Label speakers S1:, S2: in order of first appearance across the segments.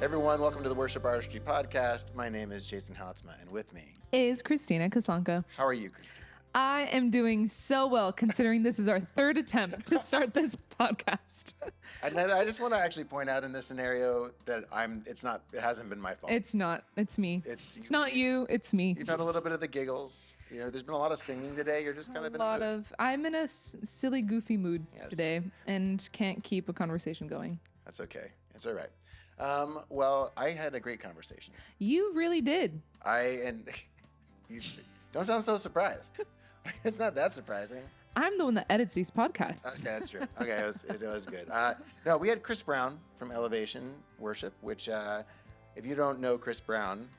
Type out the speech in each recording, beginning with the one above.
S1: Everyone, welcome to the Worship Artistry podcast. My name is Jason Houtsma, and with me
S2: is Christina Kaslanka.
S1: How are you, Christina?
S2: I am doing so well considering this is our third attempt to start this podcast.
S1: And I just want to actually point out in this scenario that it hasn't been my fault.
S2: It's not. It's me. It's not you. It's me.
S1: You've had a little bit of the giggles. You know, there's been a lot of singing today. You're just kind of in a mood.
S2: I'm in a silly, goofy mood today and can't keep a conversation going.
S1: That's okay. It's all right. Well, I had a great conversation.
S2: You really did.
S1: You don't sound so surprised. It's not that surprising.
S2: I'm the one that edits these podcasts.
S1: Okay, that's true. Okay, it was good. No, we had Chris Brown from Elevation Worship, which, if you don't know Chris Brown,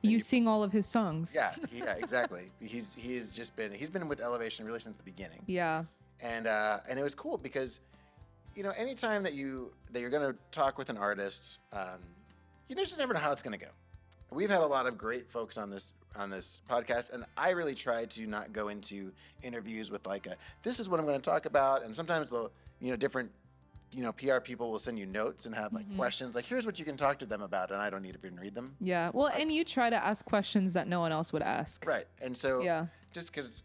S2: you sing all of his songs.
S1: Yeah, exactly. He's been with Elevation really since the beginning.
S2: Yeah.
S1: And it was cool because, you know, anytime that you're going to talk with an artist, you just never know how it's going to go. We've had a lot of great folks on this podcast, and I really try to not go into interviews with this is what I'm going to talk about. And sometimes different PR people will send you notes and have questions here's what you can talk to them about, and I don't need to even read them.
S2: Yeah. Well, and you try to ask questions that no one else would ask.
S1: Right. And so just because,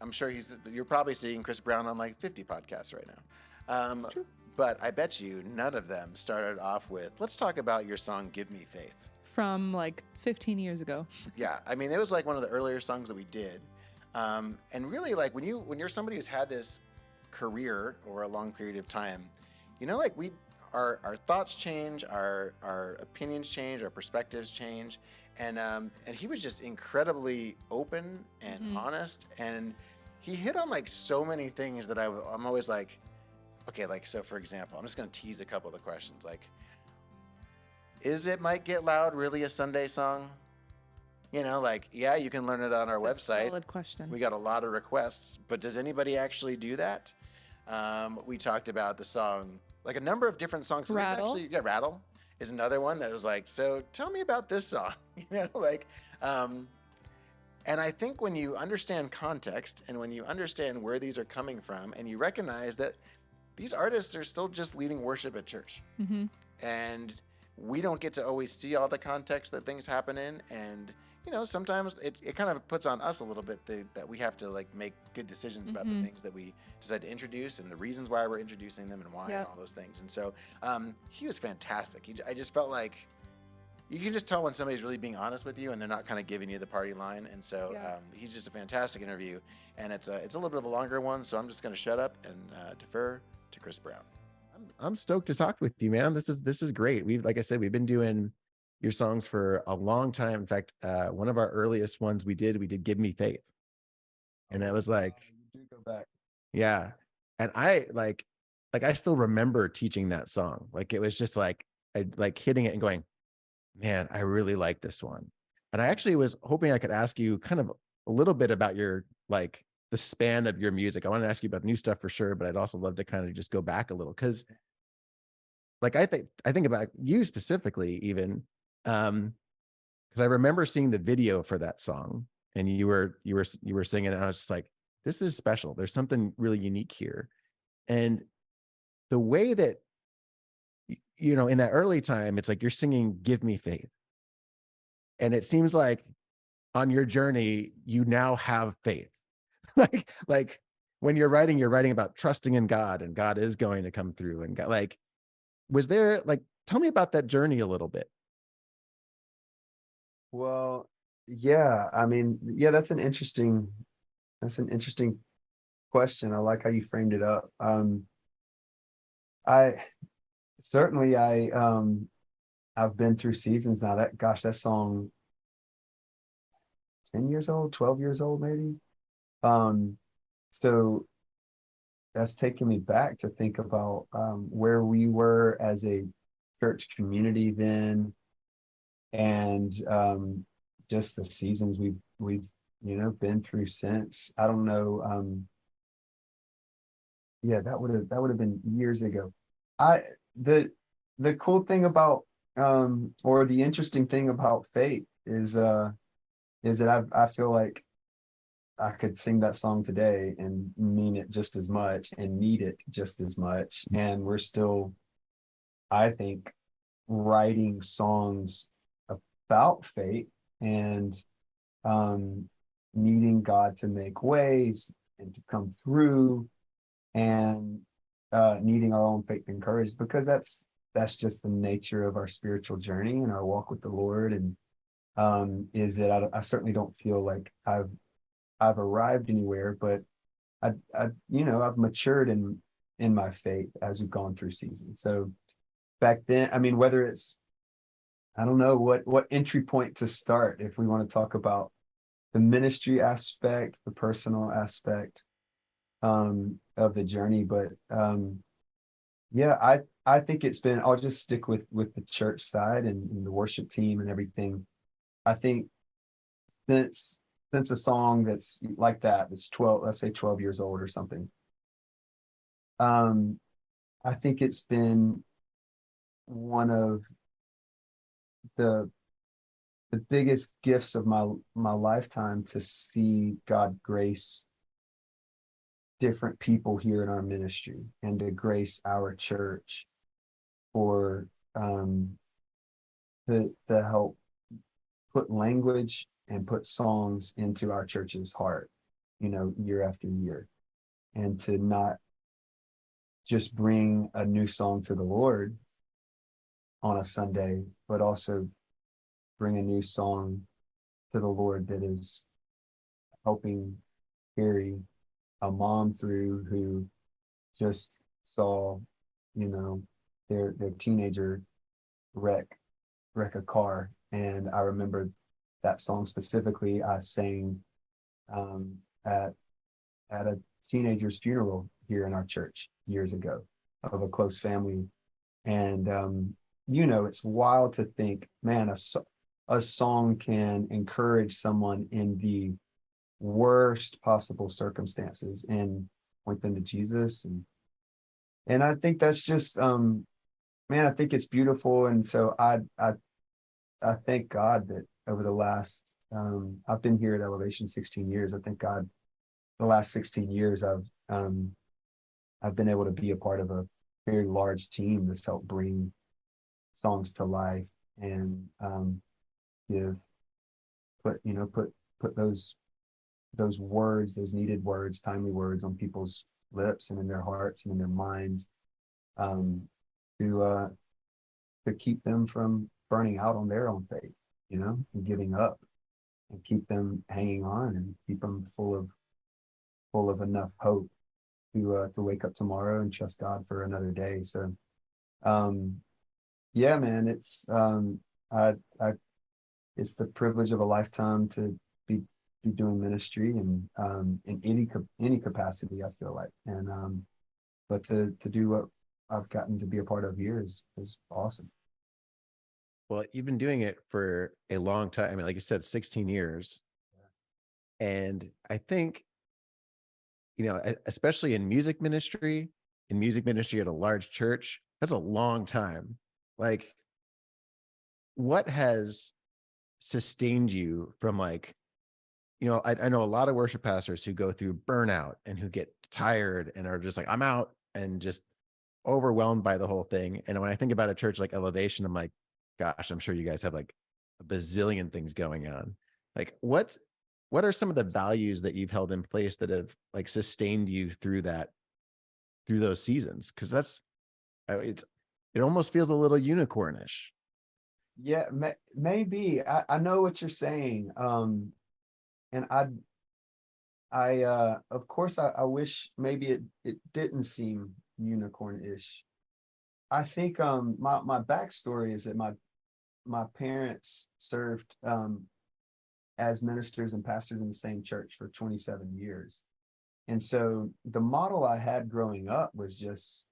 S1: I'm sure you're probably seeing Chris Brown on 50 podcasts right now.
S2: True.
S1: But I bet you none of them started off with, let's talk about your song, Give Me Faith.
S2: From 15 years ago.
S1: Yeah, I mean, it was one of the earlier songs that we did. And really, when you're somebody who's had this career over a long period of time, our thoughts change, our opinions change, our perspectives change. And he was just incredibly open and honest. And he hit on so many things that I'm always okay, so for example, I'm just going to tease a couple of the questions. Is It Might Get Loud really a Sunday song? Yeah, you can learn it on our website.
S2: Solid question.
S1: We got a lot of requests, but does anybody actually do that? We talked about the song, a number of different songs.
S2: Rattle.
S1: Rattle is another one that was so tell me about this song, and I think when you understand context and when you understand where these are coming from and you recognize that these artists are still just leading worship at church. Mm-hmm. And we don't get to always see all the context that things happen in. And, sometimes it kind of puts on us a little bit that we have to make good decisions about the things that we decide to introduce and the reasons why we're introducing them and why and all those things. And so he was fantastic. I just felt you can just tell when somebody's really being honest with you and they're not kind of giving you the party line. And so he's just a fantastic interview. And it's a little bit of a longer one. So I'm just going to shut up and defer to Chris Brown.
S3: I'm stoked to talk with you, man. This is great. Like I said, we've been doing your songs for a long time. In fact, one of our earliest ones we did Give Me Faith. And it was
S4: you do go back.
S3: Yeah. And I I still remember teaching that song. It was just I hitting it and going, man, I really like this one. And I actually was hoping I could ask you kind of a little bit about your the span of your music. I want to ask you about new stuff for sure, but I'd also love to kind of just go back a little because I think about you specifically even because I remember seeing the video for that song and you were singing it and I was just this is special. There's something really unique here. And the way that in that early time, it's you're singing Give Me Faith. And it seems on your journey, you now have faith. When you're writing about trusting in God and God is going to come through and God, was there tell me about that journey a little bit.
S4: Well, yeah, I mean, yeah, that's an interesting question. I like how you framed it up. I've been through seasons now. That song 10 years old, 12 years old, maybe. So that's taking me back to think about where we were as a church community then, and just the seasons we've been through since. I don't know. Yeah, that would have been years ago. The cool thing about or the interesting thing about faith is that I feel like I could sing that song today and mean it just as much and need it just as much. And we're still, I think, writing songs about faith and needing God to make ways and to come through, and needing our own faith and courage, because that's just the nature of our spiritual journey and our walk with the Lord. And is that I certainly don't feel like I've arrived anywhere, but I I've matured in my faith as we've gone through seasons. So back then, I mean, whether it's, I don't know what entry point to start, if we want to talk about the ministry aspect, the personal aspect of the journey. But yeah, I think it's been, I'll just stick with the church side and the worship team and everything. I think since a song that's like that's 12, let's say 12 years old or something, I think it's been one of the biggest gifts of my lifetime to see God grace different people here in our ministry, and to grace our church for to help put language and put songs into our church's heart, year after year, and to not just bring a new song to the Lord on a Sunday, but also bring a new song to the Lord that is helping carry a mom through who just saw, their teenager wreck a car. And I remember that song specifically I sang at a teenager's funeral here in our church years ago, of a close family. And it's wild to think, man, a song can encourage someone in the worst possible circumstances and point them to Jesus. And I think that's just man, I think it's beautiful. And so I thank God that over the last I've been here at Elevation 16 years. I thank God the last 16 years I've been able to be a part of a very large team that's helped bring songs to life, and give put those words, those needed words, timely words, on people's lips and in their hearts and in their minds, to keep them from burning out on their own faith, and giving up, and keep them hanging on, and keep them full of enough hope to wake up tomorrow and trust God for another day. So yeah, man, I it's the privilege of a lifetime to be doing ministry, and in any capacity, I feel like. And but to do what I've gotten to be a part of here is awesome.
S3: Well, you've been doing it for a long time. I mean, like you said, 16 years. And I think, especially in music ministry at a large church, that's a long time. Like, what has sustained you from, like, I know a lot of worship pastors who go through burnout and who get tired and are just like, I'm out, and just overwhelmed by the whole thing. And when I think about a church like Elevation, I'm like, gosh, I'm sure you guys have like a bazillion things going on. Like, what are some of the values that you've held in place that have like sustained you through those seasons? Because it almost feels a little unicornish.
S4: Yeah, maybe. I know what you're saying. And I of course I wish maybe it didn't seem unicorn-ish. I think my backstory is that my parents served as ministers and pastors in the same church for 27 years. And so the model I had growing up was just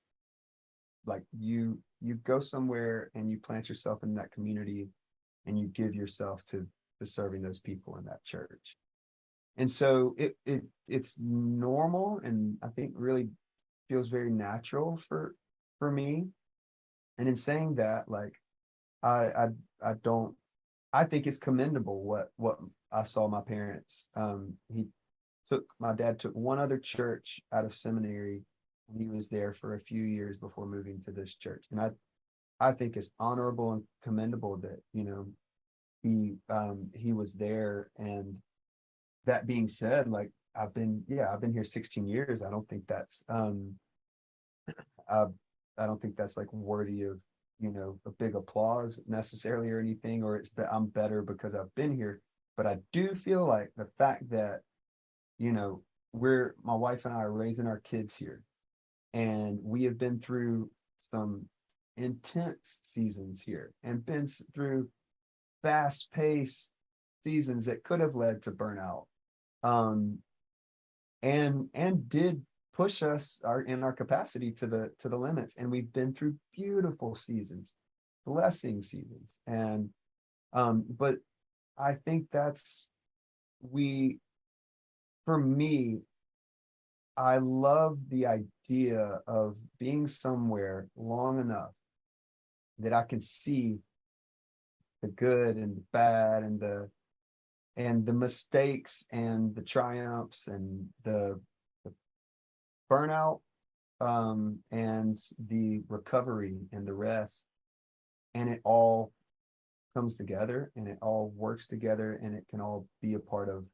S4: like, you go somewhere and you plant yourself in that community, and you give yourself to serving those people in that church. And so it's normal, and I think really feels very natural for me. And in saying that, like, I don't, I think it's commendable what I saw my parents. My dad took one other church out of seminary, and he was there for a few years before moving to this church. And I think is honorable and commendable that, you know, he was there. And that being said, like I've been here 16 years. I don't think that's uh, I don't think that's like worthy of, you know, a big applause necessarily or anything, or it's that I'm better because I've been here. But I do feel like the fact that, you know, my wife and I are raising our kids here, and we have been through some intense seasons here and been through fast paced seasons that could have led to burnout. Um, and did push us in our capacity to the limits. And we've been through beautiful seasons, blessing seasons. And but I think that's we for me, I love the idea of being somewhere long enough that I can see the good and the bad and the mistakes and the triumphs and the burnout, and the recovery and the rest, and it all comes together and it all works together and it can all be a part of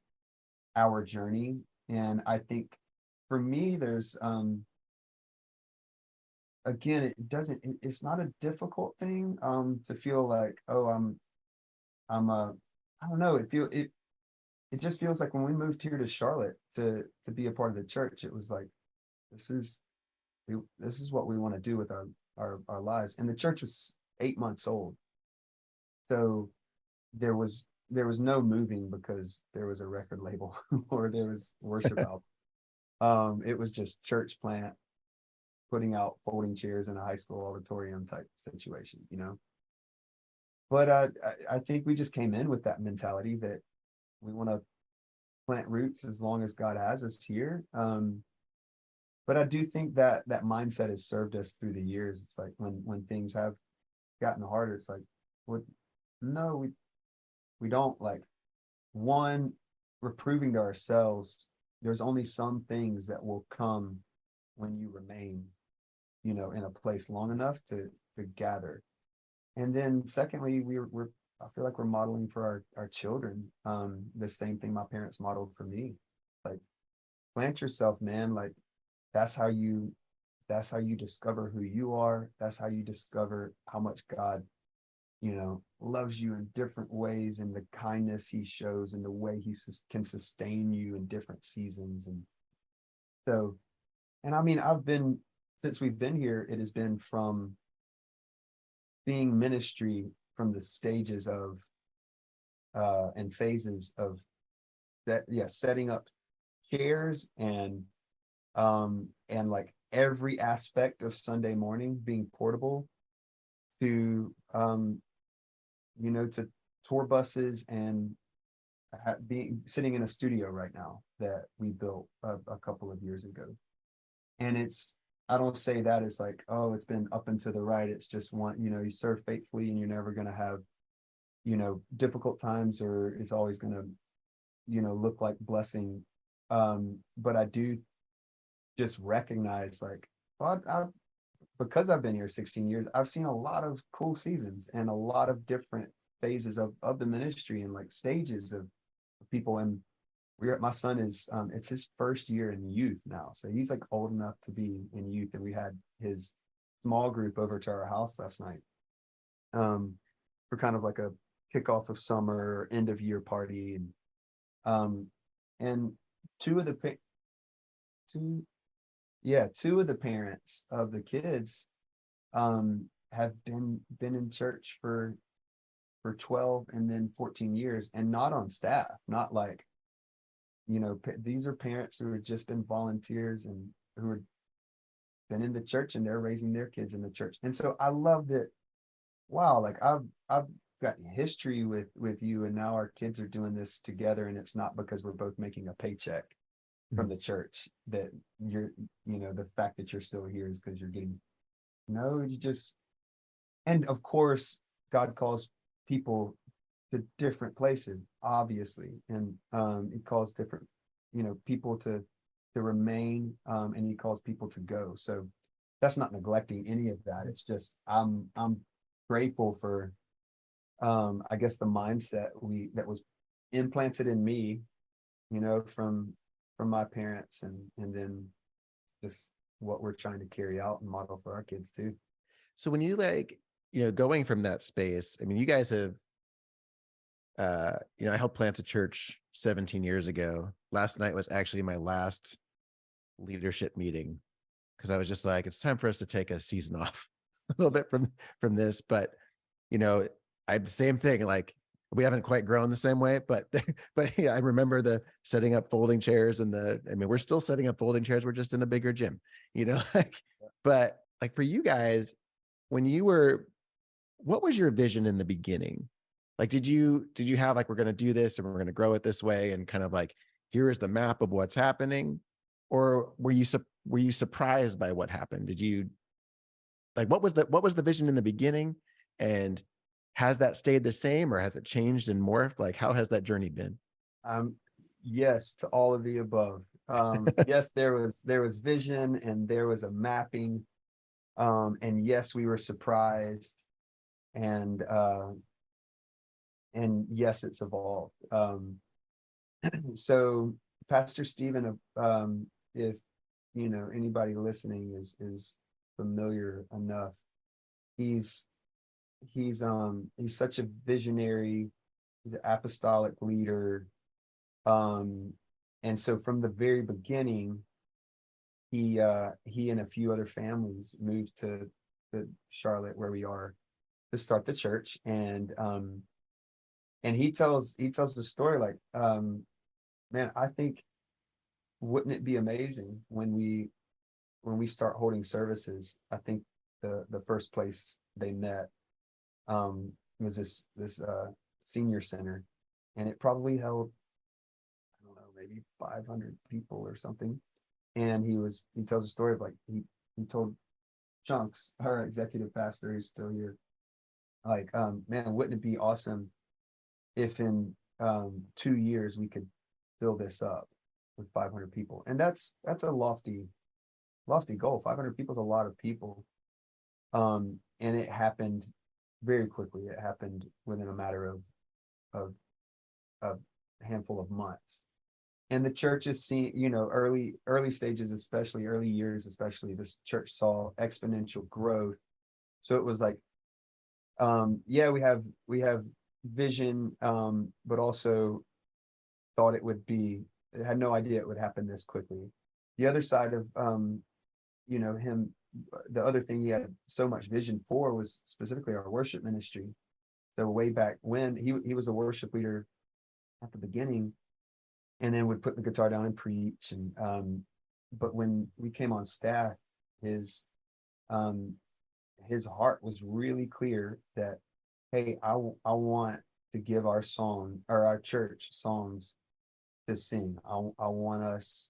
S4: our journey. And I think for me, there's again, it's not a difficult thing to feel like, oh, I'm a I don't know, it just feels like when we moved here to Charlotte to be a part of the church, it was like this is this is what we want to do with our lives. And the church was 8 months old, so there was no moving because there was a record label or there was worship out. It was just church plant, putting out folding chairs in a high school auditorium type situation, you know. But I think we just came in with that mentality that we want to plant roots as long as God has us here. But I do think that that mindset has served us through the years. It's like when things have gotten harder, it's like, what? No, we don't. Like, one, we're proving to ourselves there's only some things that will come when you remain, you know, in a place long enough to gather. And then secondly, we're I feel like we're modeling for our children the same thing my parents modeled for me. Like, plant yourself, man. Like, that's how you that's how you discover who you are. That's how you discover how much God, you know, loves you in different ways, and the kindness he shows and the way he can sustain you in different seasons. And so, and I mean, since we've been here, it has been from seeing ministry from the stages of and phases of that, yeah, setting up chairs and like every aspect of Sunday morning being portable, to you know, to tour buses and being sitting in a studio right now that we built a couple of years ago. And I don't say that as like, oh, it's been up and to the right. It's just one, you know, you serve faithfully and you're never going to have, you know, difficult times, or it's always going to, you know, look like blessing. But I do just recognize, like, well, because I've been here 16 years, I've seen a lot of cool seasons and a lot of different phases of the ministry and like stages of people. And my son is it's his first year in youth now, so he's like old enough to be in youth. And we had his small group over to our house last night for kind of like a kickoff of summer, end of year party. And two of the two of the parents of the kids have been in church for 12 and then 14 years, and not on staff, not like, you know, these are parents who have just been volunteers and who have been in the church, and they're raising their kids in the church. And so I love that. Wow, like I've got history with you, and now our kids are doing this together, and it's not because we're both making a paycheck from the church that you're, you know, the fact that you're still here is because you're getting, no, you just, and of course God calls people to different places, obviously, and he calls different, you know, people to remain, and he calls people to go. So that's not neglecting any of that. It's just I'm grateful for I guess the mindset that was implanted in me, from my parents, and then just what we're trying to carry out and model for our kids too.
S3: So when you going from that space, I mean, you guys have, I helped plant a church 17 years ago. Last night was actually my last leadership meeting because I was just like, it's time for us to take a season off a little bit from this. But, same thing, like we haven't quite grown the same way, but yeah, I remember the setting up folding chairs we're still setting up folding chairs. We're just in a bigger gym, but like for you guys, what was your vision in the beginning? Like, did you have like, we're going to do this and we're going to grow it this way, and kind of like, here is the map of what's happening? Or were you surprised by what happened? Did you like, what was the vision in the beginning, and has that stayed the same, or has it changed and morphed? Like, how has that journey been?
S4: Yes, to all of the above. Yes, there was vision and there was a mapping. And yes, we were surprised, and yes, it's evolved. So Pastor Stephen, if anybody listening is familiar enough, he's such a visionary, he's an apostolic leader. And so from the very beginning, he and a few other families moved to Charlotte, where we are, to start the church. And he tells the story like, man, I think, wouldn't it be amazing when we start holding services? I think the first place they met was this senior center, and it probably held, I don't know, maybe 500 people or something. And he tells a story of like, he told Chunks, our executive pastor, who's still here, like, man, wouldn't it be awesome if in 2 years we could fill this up with 500 people? And that's a lofty goal. 500 people is a lot of people. And it happened very quickly. It happened within a matter of a handful of months. And the church is seeing, early stages, especially early years, especially, this church saw exponential growth. So it was like, yeah, we have vision, but also thought it had no idea it would happen this quickly. The other side of, him, the other thing he had so much vision for was specifically our worship ministry. So way back when, he was a worship leader at the beginning, and then would put the guitar down and preach. And but when we came on staff, his heart was really clear that, hey, I want to give our church songs to sing. I want us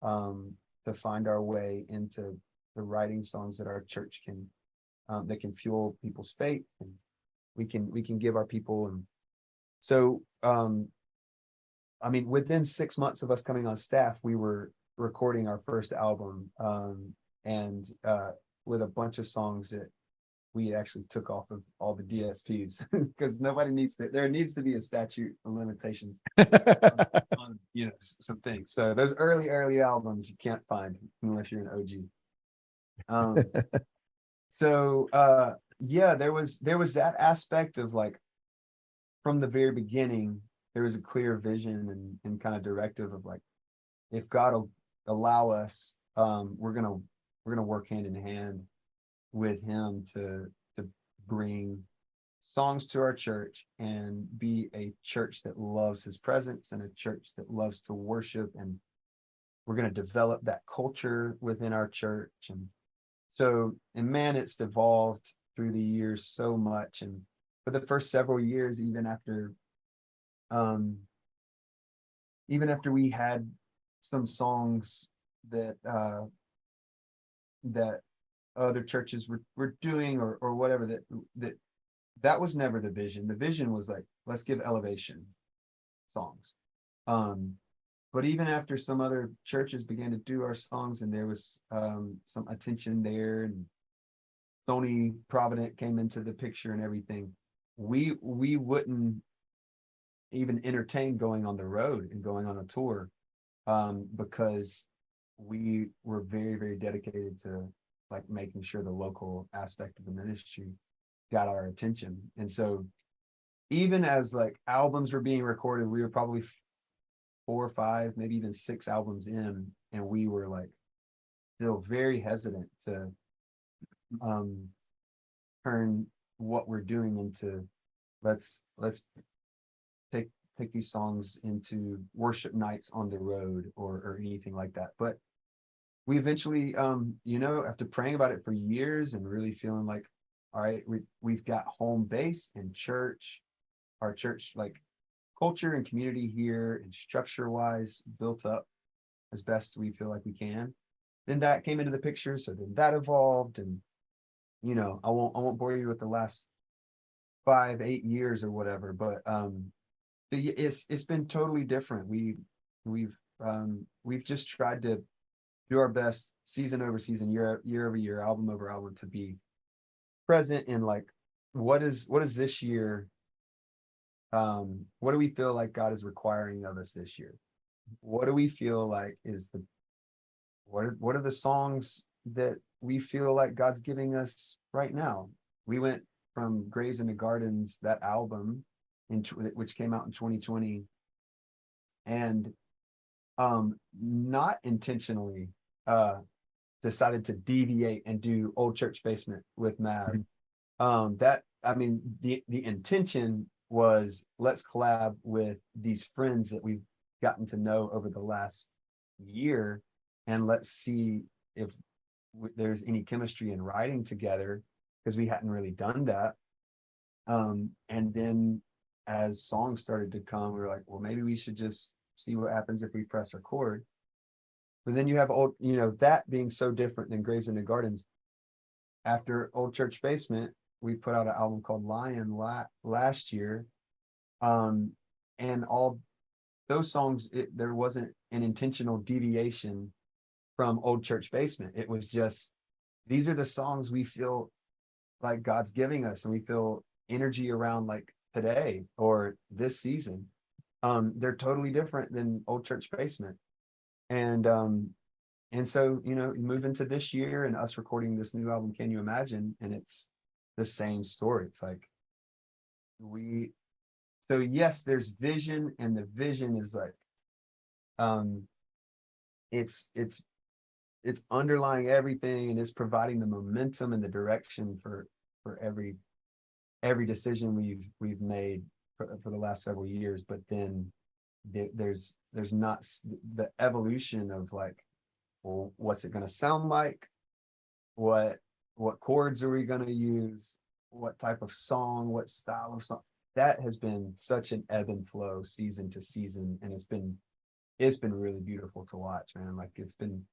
S4: to find our way into the writing songs that our church can that can fuel people's faith, and we can give our people. And so within 6 months of us coming on staff, we were recording our first album, and with a bunch of songs that we actually took off of all the DSPs, because there needs to be a statute of limitations on some things. So those early albums you can't find unless you're an OG. So yeah, there was that aspect of like, from the very beginning, there was a clear vision and kind of directive of like, if God will allow us, we're gonna work hand in hand with him to bring songs to our church and be a church that loves his presence and a church that loves to worship. And we're going to develop that culture within our church. And so, and man, it's evolved through the years so much. And for the first several years, even after we had some songs that other churches were doing or whatever, that was never the vision. The vision was like, let's give elevation songs. But even after some other churches began to do our songs, and there was some attention there, and Sony Provident came into the picture and everything, we wouldn't even entertain going on the road and going on a tour, because we were very, very dedicated to like making sure the local aspect of the ministry got our attention. And so even as like albums were being recorded, we were probably 4 or 5, maybe even 6 albums in, and we were like still very hesitant to turn what we're doing into, let's take these songs into worship nights on the road or anything like that. But we eventually, after praying about it for years and really feeling like, all right, we've got home base and church, our church like culture and community here and structure wise built up as best we feel like we can. Then that came into the picture, so then that evolved, and I won't bore you with the last 5-8 years or whatever, but it's been totally different. We've just tried to do our best season over season, year over year, album over album, to be present in like what is this year, what do we feel like God is requiring of us this year? What do we feel like is what are the songs that we feel like God's giving us right now? We went from Graves into Gardens, that album, which came out in 2020, and not intentionally decided to deviate and do Old Church Basement with Mav. The intention was, let's collab with these friends that we've gotten to know over the last year, and let's see if there's any chemistry in writing together, because we hadn't really done that. And then as songs started to come, we were like, well, maybe we should just see what happens if we press record. But then you have that being so different than Graves into Gardens. After Old Church Basement, we put out an album called Lion last year. And all those songs, there wasn't an intentional deviation from Old Church Basement. It was just, these are the songs we feel like God's giving us, and we feel energy around like today or this season. They're totally different than Old Church Basement. And so, you move into this year and us recording this new album, Can You Imagine? And it's the same story. It's like so yes, there's vision, and the vision is like, it's underlying everything, and it's providing the momentum and the direction for every decision we've made for the last several years. But then there's not the evolution of like, well, what's it going to sound like? What chords are we going to use? What type of song? What style of song? That has been such an ebb and flow season to season, and it's been really beautiful to watch, man. Like, it's been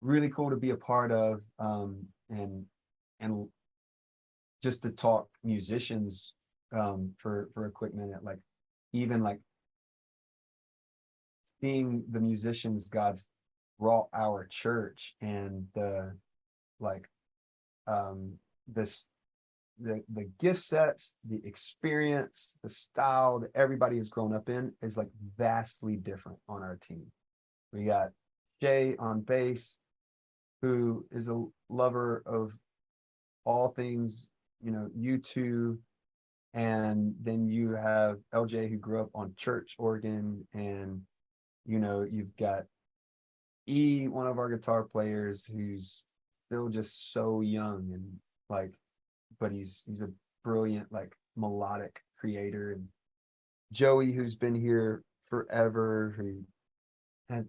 S4: really cool to be a part of, and just to talk musicians for a quick minute. Like, even like seeing the musicians God's brought our church, and the gift sets, the experience, the style that everybody has grown up in is like vastly different on our team. We got Jay on bass, who is a lover of all things, U2. And then you have LJ, who grew up on church organ, and you've got E, one of our guitar players, who's still just so young, and like, but he's a brilliant like melodic creator. And Joey, who's been here forever, who has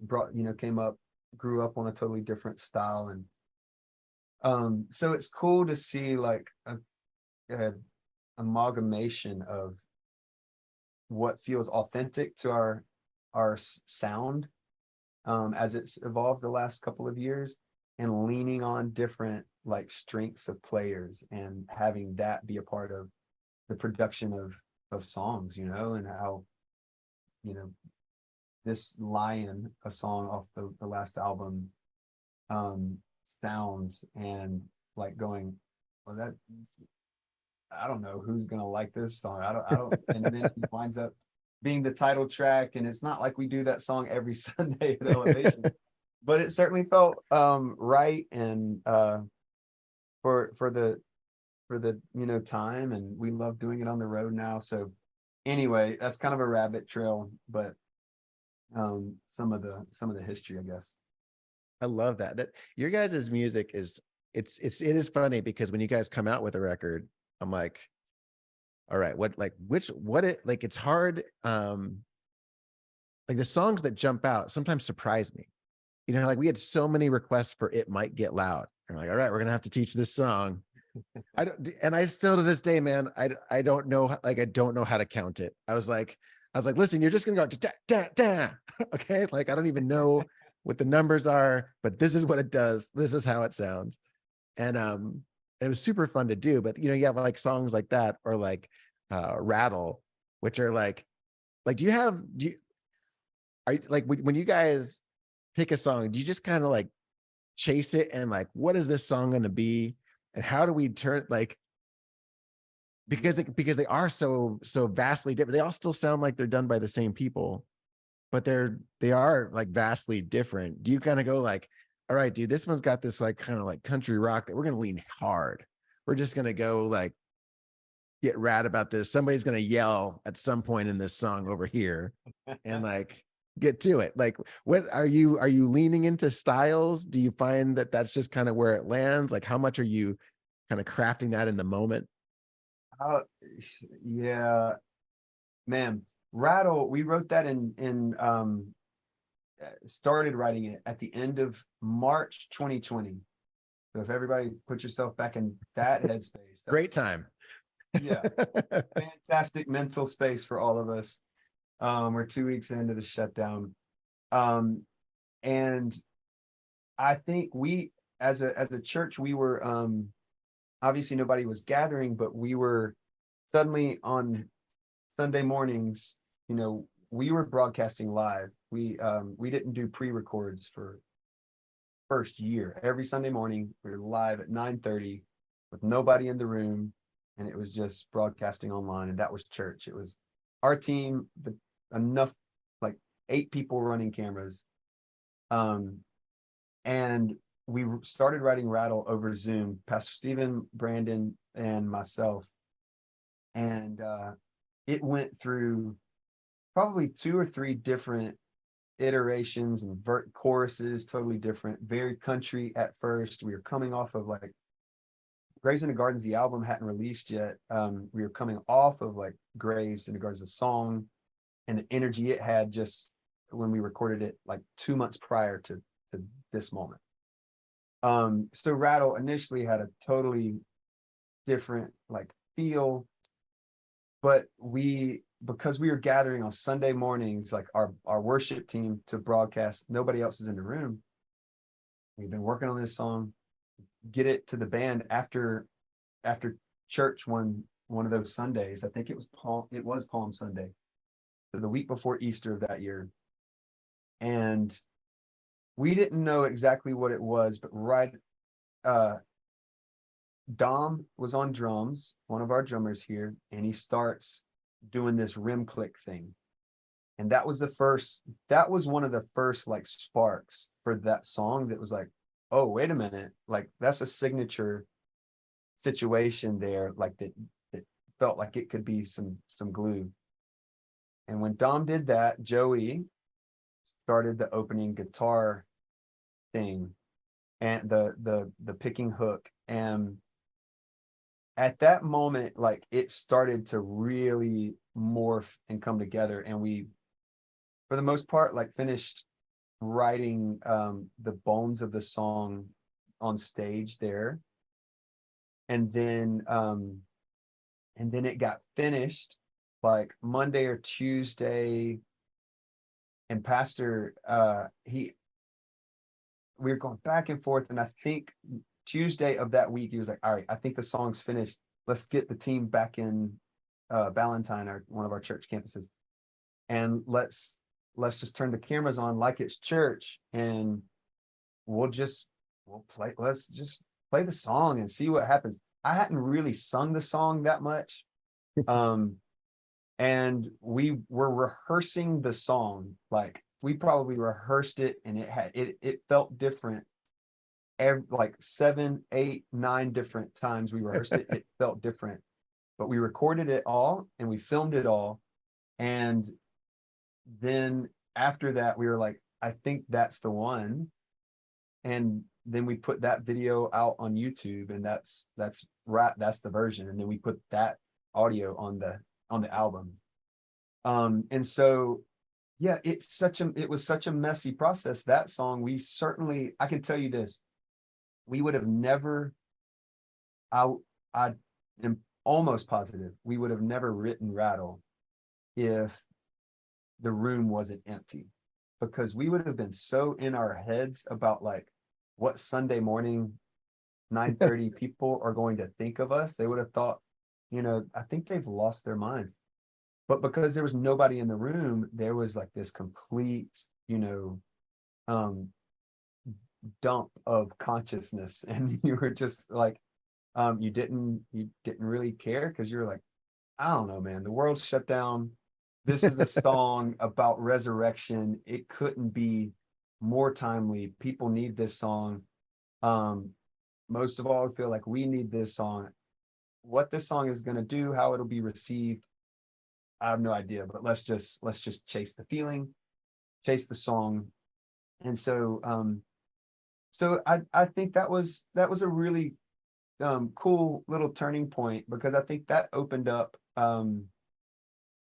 S4: grew up on a totally different style. And so it's cool to see like a amalgamation of what feels authentic to our sound, as it's evolved the last couple of years, and leaning on different like strengths of players, and having that be a part of the production of songs, and how this Lion, a song off the last album, sounds, and like going, well, that I don't know who's gonna like this song. I don't. And then it winds up being the title track, and it's not like we do that song every Sunday at Elevation, but it certainly felt right, and for the time, and we love doing it on the road now. So anyway, that's kind of a rabbit trail, but some of the history, I guess.
S3: I love that. That your guys' music is it is funny because when you guys come out with a record, I'm like, all right, it's hard. Like the songs that jump out sometimes surprise me. Like we had so many requests for It Might Get Loud. And we're like, all right, we're gonna have to teach this song. And I still to this day, man, I don't know, like I don't know how to count it. I was like, listen, you're just gonna go da da da. Okay, like I don't even know what the numbers are, but this is what it does. This is how it sounds. And it was super fun to do. But you have like songs like that, or like Rattle, which are like do you are you, like when you guys pick a song, do you just kind of like chase it and like, what is this song going to be, and how do we turn, like, because they are so vastly different. They all still sound like they're done by the same people, but they are like vastly different. Do you kind of go like, all right, dude, this one's got this like kind of like country rock that we're going to lean hard. We're just going to go like get rad about this. Somebody's going to yell at some point in this song over here and like get to it. Like, what are you leaning into styles? Do you find that that's just kind of where it lands? Like, how much are you kind of crafting that in the moment?
S4: Yeah, man. Rattle, we wrote that started writing it at the end of March 2020. So if everybody put yourself back in that headspace,
S3: Great time.
S4: Yeah, fantastic mental space for all of us. We're 2 weeks into the shutdown, and I think we, as a church, we were obviously nobody was gathering, but we were suddenly on Sunday mornings. We were broadcasting live. We didn't do pre-records for first year. Every Sunday morning we were live at 9:30 with nobody in the room, and it was just broadcasting online, and that was church. It was our team, enough, like 8 people running cameras, and we started writing Rattle over Zoom, Pastor Stephen, Brandon, and myself, and it went through probably 2 or 3 different iterations and choruses, totally different, very country at first. We were coming off of like Graves in the Gardens, the album hadn't released yet. We were coming off of like Graves in regards to song and the energy it had just when we recorded it like 2 months prior to this moment. So Rattle initially had a totally different like feel, but because we were gathering on Sunday mornings, like our worship team to broadcast, nobody else is in the room. We've been working on this song, get it to the band after church one of those Sundays. I think it was Palm Sunday, so the week before Easter of that year. And we didn't know exactly what it was, but Dom was on drums, one of our drummers here, and he starts doing this rim click thing. And that was one of the first like sparks for that song that was like, oh, wait a minute, like that's a signature situation there, like that felt like it could be some glue. And when Dom did that, Joey started the opening guitar thing and the picking hook. And at that moment, like it started to really morph and come together. And we, for the most part, like finished writing the bones of the song on stage there. And then it got finished like Monday or Tuesday. And Pastor, we were going back and forth. And I think Tuesday of that week, he was like, all right, I think the song's finished. Let's get the team back in Ballantyne, one of our church campuses. And let's just turn the cameras on like it's church, and let's just play the song and see what happens. I hadn't really sung the song that much. And we were rehearsing the song. Like we probably rehearsed it, and it felt different. Like 7, 8, 9 different times we rehearsed it. It felt different, but we recorded it all and we filmed it all. And then after that, we were like, I think that's the one. And then we put that video out on YouTube, and that's the version. And then we put that audio on the album. And so yeah, it was such a messy process. That song, I can tell you this, we would have never, I am almost positive we would have never written Rattle if the room wasn't empty, because we would have been so in our heads about like what Sunday morning 9:30 people are going to think of us. They would have thought, I think they've lost their minds. But because there was nobody in the room, there was like this complete, dump of consciousness, and you were just like, you didn't really care, because you're like, I don't know, man, the world's shut down. This is a song about resurrection. It couldn't be more timely. People need this song. Most of all, I feel like we need this song. What this song is going to do, how it'll be received, I have no idea, but let's just chase the feeling, chase the song. And so I think that was a really cool little turning point, because I think that opened up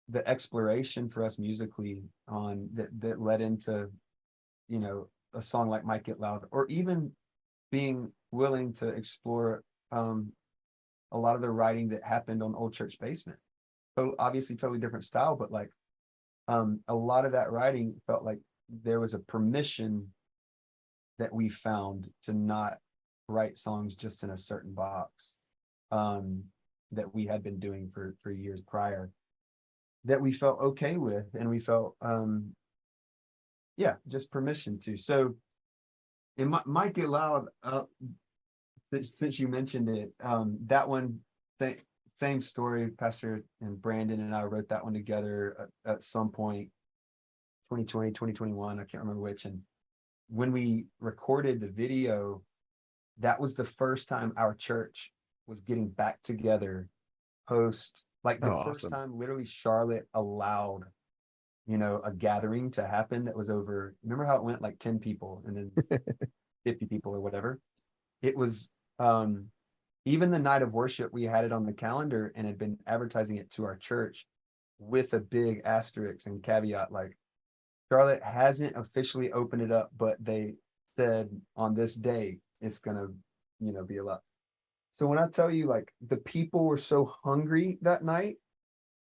S4: the exploration for us musically on that led into a song like Might Get Loud, or even being willing to explore a lot of the writing that happened on Old Church Basement. So obviously totally different style, but like a lot of that writing felt like there was a permission that we found to not write songs just in a certain box that we had been doing for years prior, that we felt okay with, and we felt just permission to. So it might get loud, since you mentioned it, that one, same story. Pastor and Brandon and I wrote that one together at some point, 2020, 2021, I can't remember which. And when we recorded the video, that was the first time our church was getting back together post, like the first
S3: Awesome.
S4: time literally Charlotte allowed, a gathering to happen that was over. Remember how it went, like 10 people and then 50 people or whatever? It was, even the night of worship, we had it on the calendar and had been advertising it to our church with a big asterisk and caveat, like, Charlotte hasn't officially opened it up, but they said on this day it's gonna, be a lot. So when I tell you, like, the people were so hungry that night,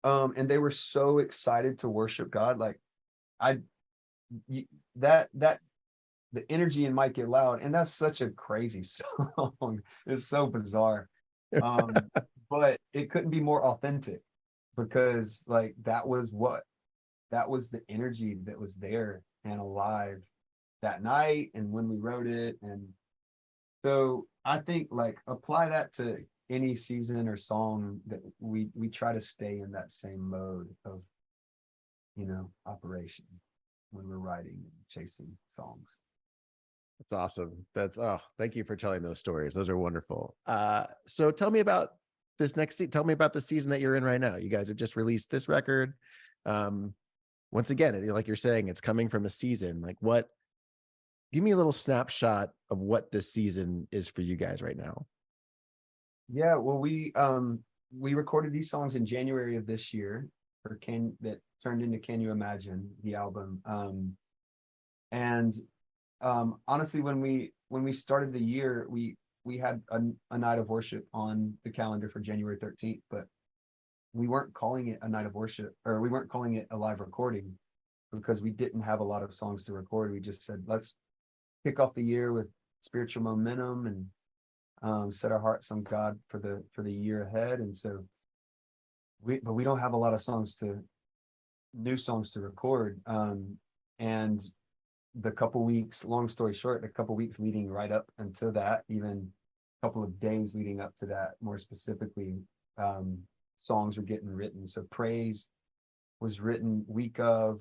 S4: and they were so excited to worship God, like, that the energy in Might Get Loud, and that's such a crazy song. It's so bizarre, but it couldn't be more authentic, because like that was the energy that was there and alive that night and when we wrote it. And so I think, like, apply that to any season or song that we try to stay in that same mode of operation when we're writing and chasing songs.
S3: That's awesome. Thank you for telling those stories. Those are wonderful. So tell me about this tell me about the season that you're in right now. You guys have just released this record. Once again, like you're saying, it's coming from a season. Like, give me a little snapshot of what this season is for you guys right now.
S4: Yeah, well, we recorded these songs in January of this year that turned into Can You Imagine, the album. And honestly, when we started the year, we had a night of worship on the calendar for January 13th, but we weren't calling it a night of worship, or we weren't calling it a live recording, because we didn't have a lot of songs to record. We just said, let's kick off the year with spiritual momentum and set our hearts on God for the year ahead. And so we don't have a lot of new songs to record. And the couple weeks, long story short, the couple weeks leading right up until that, even couple of days leading up to that, more specifically, songs were getting written. So Praise was written week of,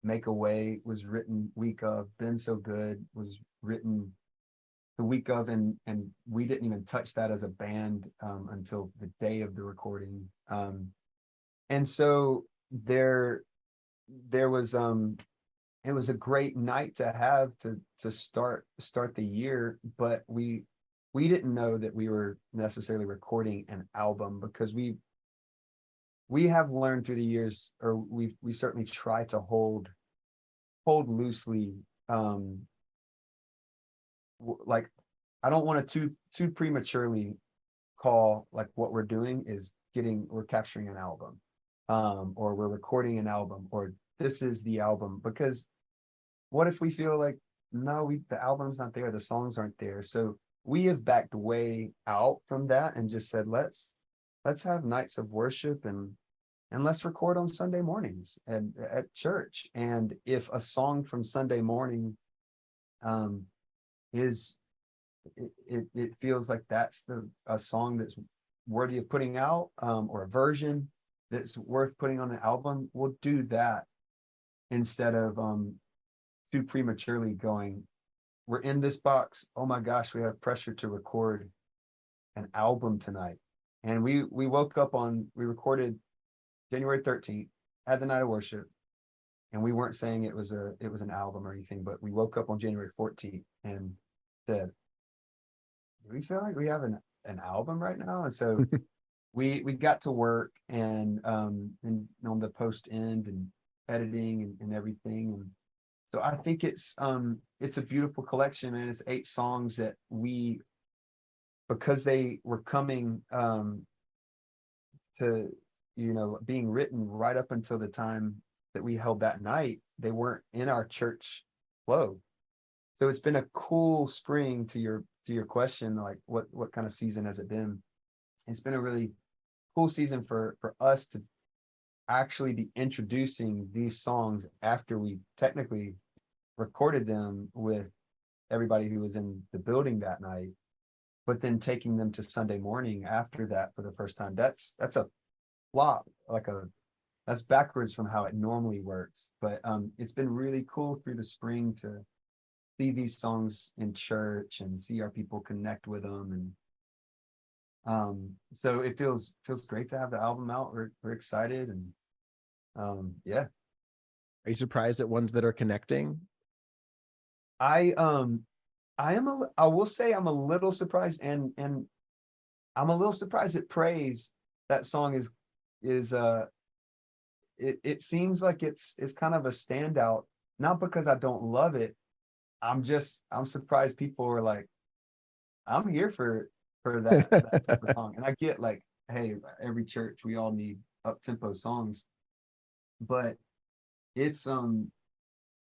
S4: Make a Way was written week of, Been So Good was written the week of, and we didn't even touch that as a band until the day of the recording. And so there was it was a great night to have to start the year, but we didn't know that we were necessarily recording an album, because we have learned through the years, or we certainly try to hold loosely, like, I don't want to too prematurely call like what we're doing is we're capturing an album, or we're recording an album, or this is the album, because what if we feel like, no, the album's not there, the songs aren't there? So we have backed way out from that and just said, let's have nights of worship, and let's record on Sunday mornings and at church. And if a song from Sunday morning is it feels like that's a song that's worthy of putting out, or a version that's worth putting on an album, we'll do that, instead of too prematurely going, we're in this box, oh my gosh, we have pressure to record an album tonight. And we recorded January 13th, had the night of worship, and we weren't saying it was an album or anything, but we woke up on January 14th and said, do we feel like we have an album right now? And so we got to work, and on the post end and editing and everything. And so I think it's a beautiful collection, and it's 8 songs that because they were coming to, being written right up until the time that we held that night, they weren't in our church flow. So it's been a cool spring, to your question, like what kind of season has it been? It's been a really cool season for us to actually be introducing these songs after we technically recorded them with everybody who was in the building that night, but then taking them to Sunday morning after that for the first time. That's a flop, that's backwards from how it normally works. But it's been really cool through the spring to see these songs in church and see our people connect with them. And so it feels great to have the album out. We're excited, and yeah.
S3: Are you surprised at ones that are connecting?
S4: I will say I'm a little surprised, and I'm a little surprised at Praise. That song is it seems like it's kind of a standout, not because I don't love it. I'm surprised people are like, I'm here for that type of song. And I get, like, hey, every church, we all need up-tempo songs, but it's I'm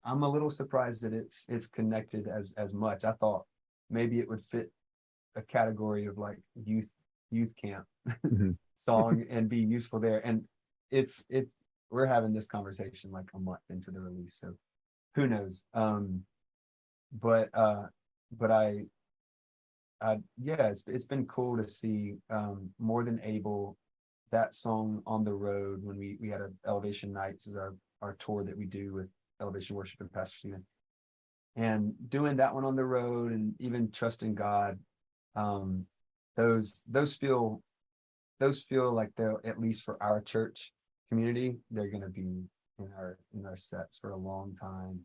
S4: a little surprised that it's connected as much. I thought maybe it would fit a category of like youth camp song and be useful there. And it's we're having this conversation like a month into the release, so who knows? But yeah, it's been cool to see More Than Able, that song on the road when we had a Elevation Nights, is our tour that we do with Elevation Worship and Pastor Stephen, and doing that one on the road, and even Trusting God, those feel like they're, at least for our church community, they're going to be in our sets for a long time.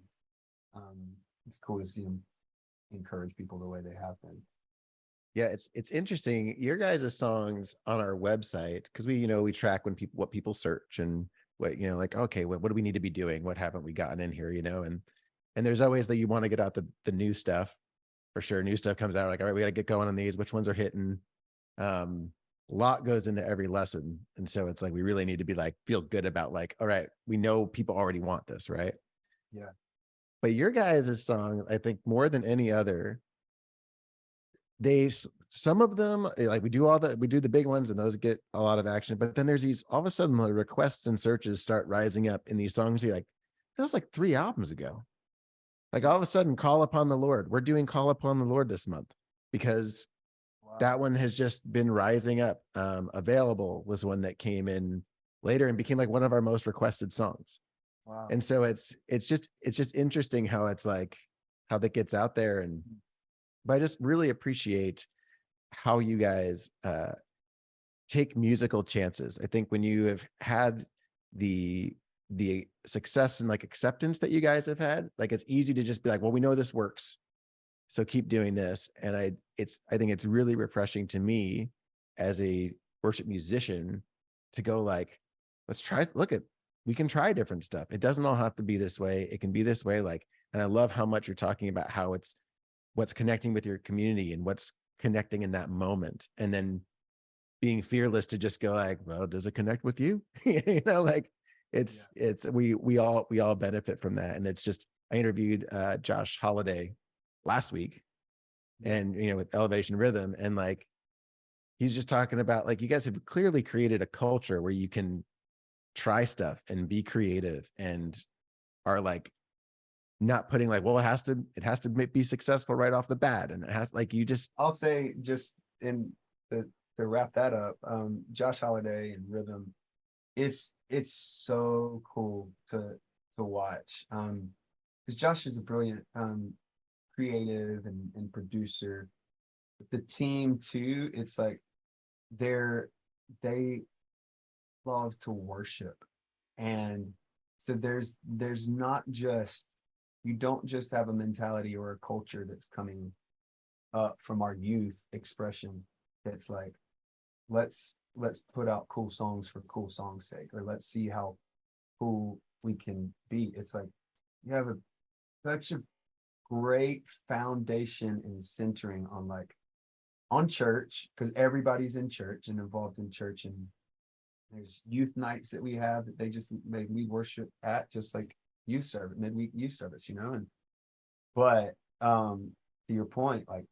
S4: It's cool to see them encourage people the way they have been.
S3: Yeah, it's interesting. Your guys' songs on our website, because we track what people search, and what, like, okay, what do we need to be doing? What haven't we gotten in here? And there's always that you want to get out the new stuff, for sure. New stuff comes out, like, all right, we got to get going on these. Which ones are hitting? A lot goes into every lesson, and so it's like we really need to be like, feel good about, like, all right, we know people already want this, right?
S4: Yeah.
S3: But your guys' song, I think more than any other, some of them, like, we do the big ones, and those get a lot of action, but then there's these, all of a sudden, the requests and searches start rising up in these songs. You're like, that was like 3 albums ago. Like, all of a sudden, Call Upon the Lord, we're doing Call Upon the Lord this month. because
S4: Wow.
S3: that one has just been rising up. Available was one that came in later and became like one of our most requested songs.
S4: Wow.
S3: And so it's just interesting how it's like how that gets out there. And but I just really appreciate how you guys take musical chances. I think when you have had the success and like acceptance that you guys have had, like it's easy to just be like, well, we know this works, so keep doing this. And I think it's really refreshing to me as a worship musician to go like, let's try, we can try different stuff. It doesn't all have to be this way. It can be this way. Like, and I love how much you're talking about how it's what's connecting with your community and what's connecting in that moment. And then being fearless to just go like, well, does it connect with you? You know, like we all benefit from that. And it's just, I interviewed Josh Holiday last week, and with Elevation Rhythm, and like he's just talking about like you guys have clearly created a culture where you can try stuff and be creative and are like not putting like, well, it has to be successful right off the bat, and it has like you just.
S4: I'll say just to wrap that up, Josh Holiday and Rhythm, it's so cool to watch, because Josh is a brilliant creative and producer. The team too, it's like they love to worship, and so there's not just, you don't just have a mentality or a culture that's coming up from our youth expression that's like, let's put out cool songs for cool song's sake, or let's see how cool we can be. It's like you have such a great foundation and centering on church, because everybody's in church and involved in church, and there's youth nights that we have that they lead worship at, just like youth service, midweek youth service, and but to your point, like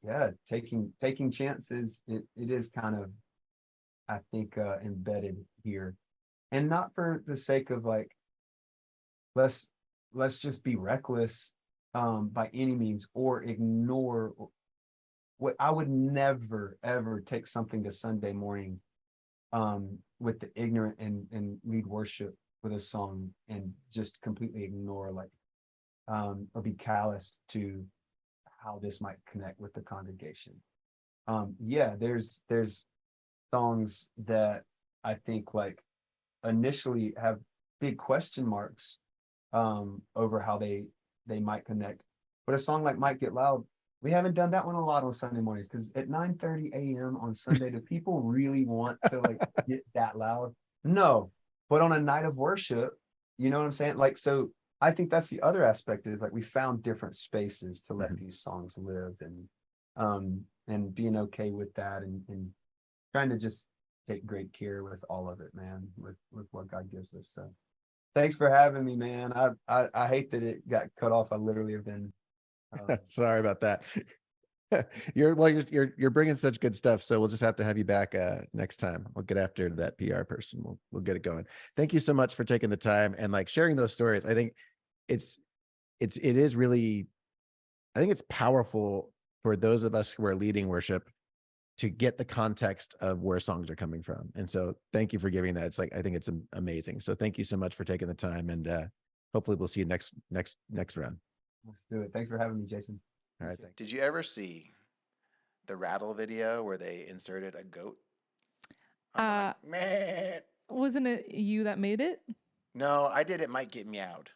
S4: taking chances, it is kind of, I think, embedded here, and not for the sake of like, let's just be reckless by any means, or ignore what I would never ever take something to Sunday morning with the ignorant and lead worship with a song and just completely ignore or be calloused to how this might connect with the congregation. There's songs that I think like initially have big question marks over how they might connect, but a song like Might Get Loud, we haven't done that one a lot on Sunday mornings, because at 9:30 a.m. on Sunday, do people really want to like get that loud? No. But on a night of worship, you know what I'm saying? Like, so I think that's the other aspect, is like we found different spaces to let these songs live, and being okay with that, and trying to just take great care with all of it, man, with what God gives us. So thanks for having me, man. I hate that it got cut off. I literally have been
S3: Sorry about that. You're bringing such good stuff, so we'll just have to have you back next time. We'll get after that PR person. We'll get it going. Thank you so much for taking the time and like sharing those stories. I think it is really, I think it's powerful for those of us who are leading worship to get the context of where songs are coming from. And so thank you for giving that. It's like, I think it's amazing. So thank you so much for taking the time, and hopefully we'll see you next round.
S4: Let's do it. Thanks for having me, Jason.
S3: All right. Thanks.
S1: Did you ever see the Rattle video where they inserted a goat? Man.
S2: Wasn't it you that made it?
S1: No, I did. It Might Get Meowed.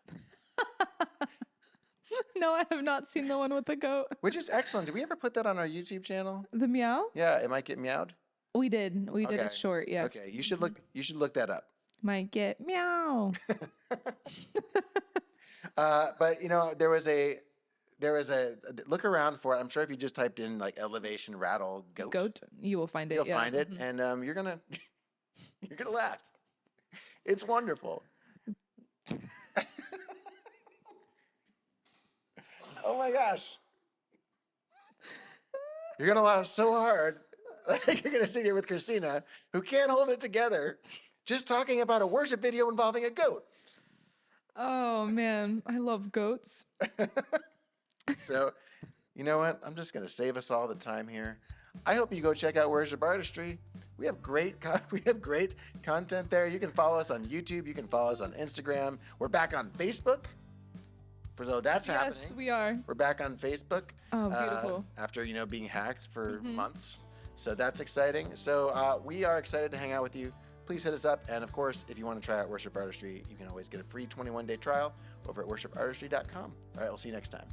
S2: No, I have not seen the one with the goat.
S1: Which is excellent. Did we ever put that on our YouTube channel?
S2: The meow?
S1: Yeah, It Might Get Meowed.
S2: We did. We did a short, yes.
S1: Okay, you should look that up.
S2: Might get meow.
S1: But there was a look around for it. I'm sure if you just typed in like Elevation Rattle goat,
S2: you will find it.
S1: You'll find it, and you're gonna laugh. It's wonderful. Oh my gosh, you're gonna laugh so hard. Like you're gonna sit here with Christina, who can't hold it together, just talking about a worship video involving a goat.
S2: Oh man, I love goats.
S1: So, you know what? I'm just going to save us all the time here. I hope you go check out Worship Artistry. We have great content there. You can follow us on YouTube. You can follow us on Instagram. We're back on Facebook. So that's happening.
S2: Yes, we are.
S1: We're back on Facebook.
S2: Oh, beautiful.
S1: After being hacked for months. So that's exciting. So we are excited to hang out with you. Please hit us up. And of course, if you want to try out Worship Artistry, you can always get a free 21-day trial over at worshipartistry.com. All right, we'll see you next time.